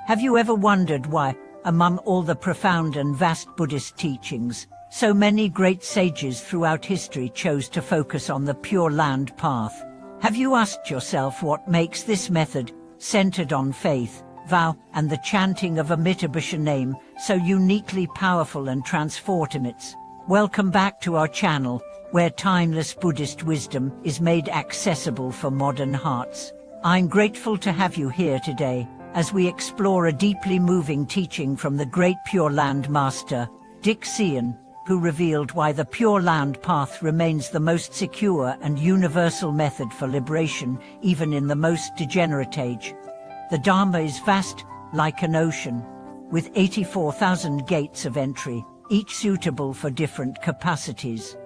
Have you ever wondered why, among all the profound and vast Buddhist teachings, so many great sages throughout history chose to focus on the Pure Land path? Have you asked yourself what makes this method, centered on faith, vow, and the chanting of a Mittabusha name, so uniquely powerful and transformative? Welcome back to our channel, where timeless Buddhist wisdom is made accessible for modern hearts. I'm grateful to have you here today, as we explore a deeply moving teaching from the great Pure Land Master, Dixian, who revealed why the Pure Land path remains the most secure and universal method for liberation, even in the most degenerate age. The Dharma is vast, like an ocean, with 84,000 gates of entry, each suitable for different capacities.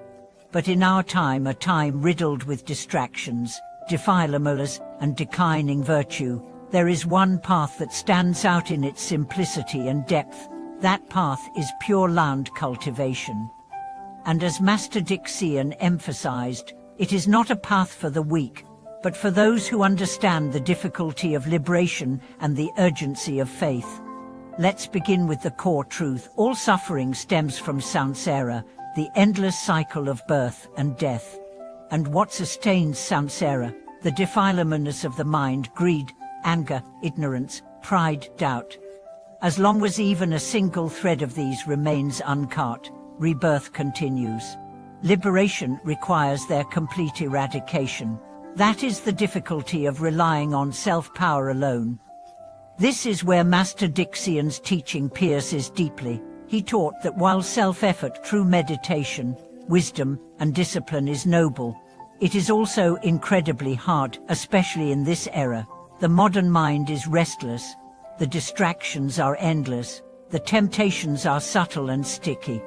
But in our time, a time riddled with distractions, defilements, and declining virtue, there is one path that stands out in its simplicity and depth. That path is Pure Land cultivation. And as Master Dixian emphasized, it is not a path for the weak, but for those who understand the difficulty of liberation and the urgency of faith. Let's begin with the core truth. All suffering stems from samsara, the endless cycle of birth and death. And what sustains samsara? The defilements of the mind, greed, anger, ignorance, pride, doubt. As long as even a single thread of these remains uncut, rebirth continues. Liberation requires their complete eradication. That is the difficulty of relying on self-power alone. This is where Master Dixian's teaching pierces deeply. He taught that while self-effort through meditation, wisdom, and discipline is noble, it is also incredibly hard, especially in this era. The modern mind is restless. The distractions are endless, the temptations are subtle and sticky.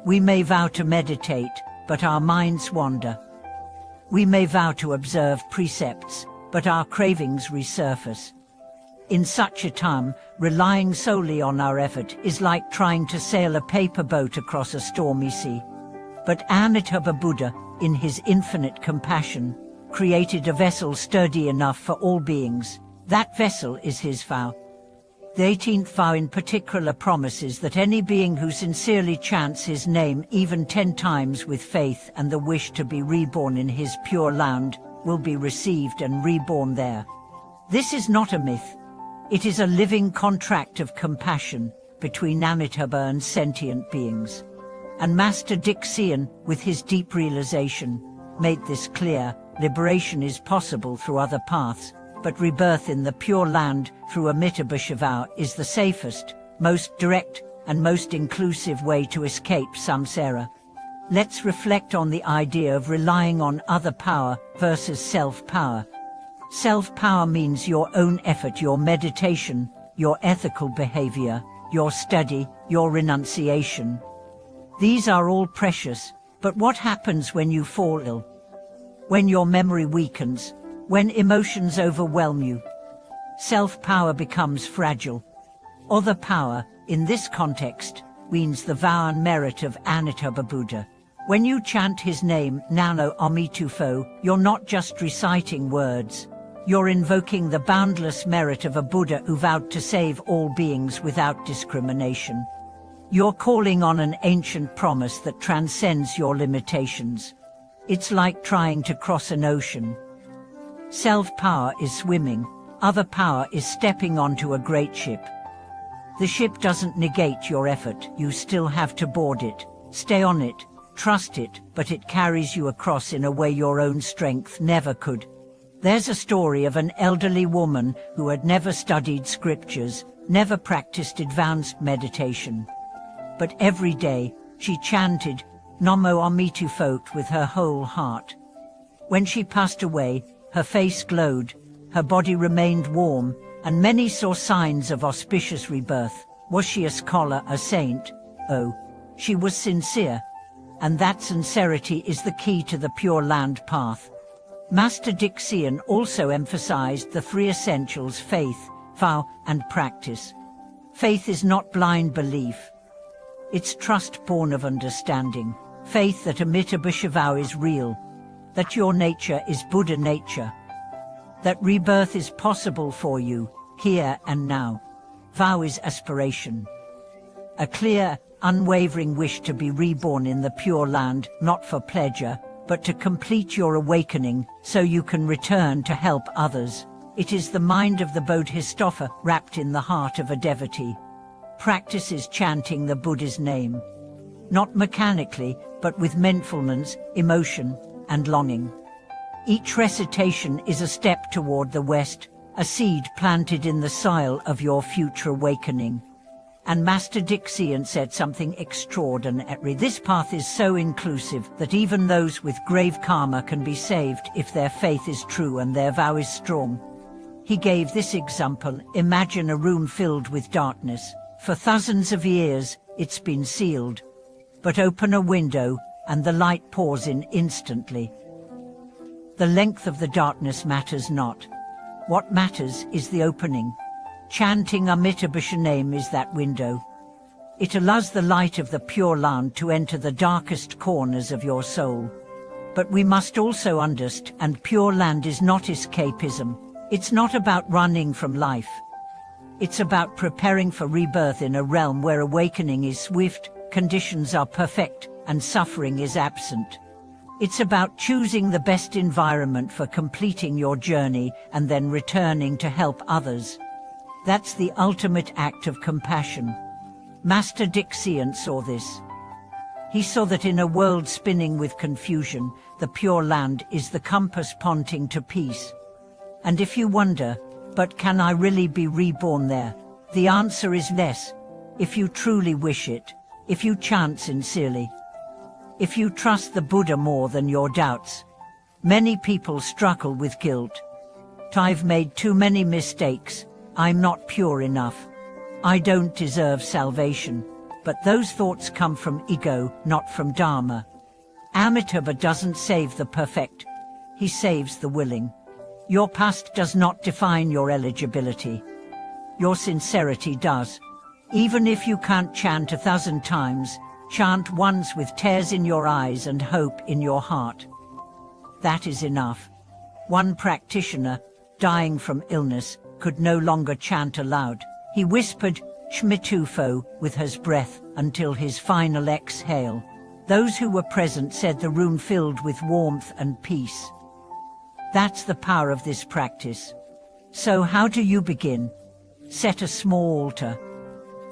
We may vow to meditate, but our minds wander. We may vow to observe precepts, but our cravings resurface. In such a time, relying solely on our effort is like trying to sail a paper boat across a stormy sea. But Amitabha Buddha, in his infinite compassion, created a vessel sturdy enough for all beings. That vessel is his vow. The 18th vow in particular promises that any being who sincerely chants his name even 10 times with faith and the wish to be reborn in his pure land will be received and reborn there. This is not a myth. It is a living contract of compassion between Amitabha and sentient beings. And Master Dixian, with his deep realization, made this clear. Liberation is possible through other paths, but rebirth in the Pure Land through a Mittabusha vow is the safest, most direct, and most inclusive way to escape samsara. Let's reflect on the idea of relying on other power versus self-power. Self-power means your own effort, your meditation, your ethical behavior, your study, your renunciation. These are all precious, but what happens when you fall ill? When your memory weakens? When emotions overwhelm you? Self-power becomes fragile. Other power, in this context, means the vow and merit of Amitabha Buddha. When you chant his name, Nano Amitufo, you're not just reciting words. You're invoking the boundless merit of a Buddha who vowed to save all beings without discrimination. You're calling on an ancient promise that transcends your limitations. It's like trying to cross an ocean. Self-power is swimming, other power is stepping onto a great ship. The ship doesn't negate your effort, you still have to board it, stay on it, trust it, but it carries you across in a way your own strength never could. There's a story of an elderly woman who had never studied scriptures, never practiced advanced meditation. But every day, she chanted Namo Amitufo with her whole heart. When she passed away, her face glowed, her body remained warm, and many saw signs of auspicious rebirth. Was she a scholar, a saint? Oh, she was sincere. And that sincerity is the key to the Pure Land path. Master Dixian also emphasized the 3 essentials: faith, vow, and practice. Faith is not blind belief. It's trust born of understanding. Faith that a Mittabusha vow is real, that your nature is Buddha nature, that rebirth is possible for you, here and now. Vow is aspiration. A clear, unwavering wish to be reborn in the Pure Land, not for pleasure, but to complete your awakening so you can return to help others. It is the mind of the Bodhisattva wrapped in the heart of a devotee. Practice is chanting the Buddha's name. Not mechanically, but with mindfulness, emotion, and longing. Each recitation is a step toward the West, a seed planted in the soil of your future awakening. And Master Dixian said something extraordinary. This path is so inclusive that even those with grave karma can be saved if their faith is true and their vow is strong. He gave this example: imagine a room filled with darkness. For thousands of years, it's been sealed. But open a window, and the light pours in instantly. The length of the darkness matters not. What matters is the opening. Chanting Amitabha's name is that window. It allows the light of the Pure Land to enter the darkest corners of your soul. But we must also understand Pure Land is not escapism. It's not about running from life. It's about preparing for rebirth in a realm where awakening is swift, conditions are perfect, and suffering is absent. It's about choosing the best environment for completing your journey and then returning to help others. That's the ultimate act of compassion. Master Dixian saw this. He saw that in a world spinning with confusion, the Pure Land is the compass pointing to peace. And if you wonder, but can I really be reborn there? The answer is yes, if you truly wish it, if you chant sincerely, if you trust the Buddha more than your doubts. Many people struggle with guilt. I've made too many mistakes. I'm not pure enough. I don't deserve salvation. But those thoughts come from ego, not from Dharma. Amitabha doesn't save the perfect. He saves the willing. Your past does not define your eligibility. Your sincerity does. Even if you can't chant 1,000 times, chant once with tears in your eyes and hope in your heart. That is enough. One practitioner, dying from illness, could no longer chant aloud. He whispered Shmitufo with his breath until his final exhale. Those who were present said the room filled with warmth and peace. That's the power of this practice. So how do you begin? Set a small altar.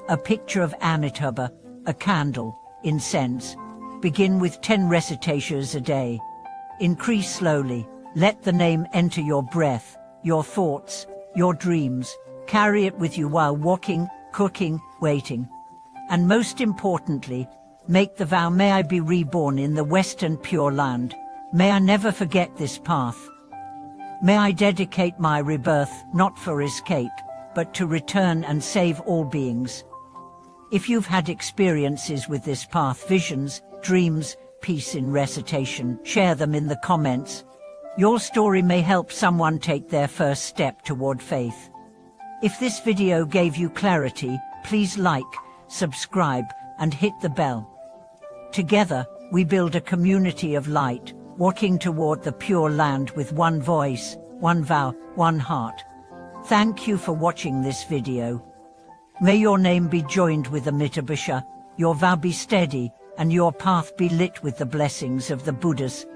A picture of Amitabha, a candle, incense. Begin with 10 recitations a day. Increase slowly. Let the name enter your breath, your thoughts, your dreams. Carry it with you while walking, cooking, waiting. And most importantly, make the vow, may I be reborn in the Western Pure Land. May I never forget this path. May I dedicate my rebirth not for escape, but to return and save all beings. If you've had experiences with this path, visions, dreams, peace in recitation, share them in the comments. Your story may help someone take their first step toward faith. If this video gave you clarity, please like, subscribe, and hit the bell. Together, we build a community of light, walking toward the Pure Land with one voice, one vow, one heart. Thank you for watching this video. May your name be joined with Amitabha, your vow be steady, and your path be lit with the blessings of the Buddhas,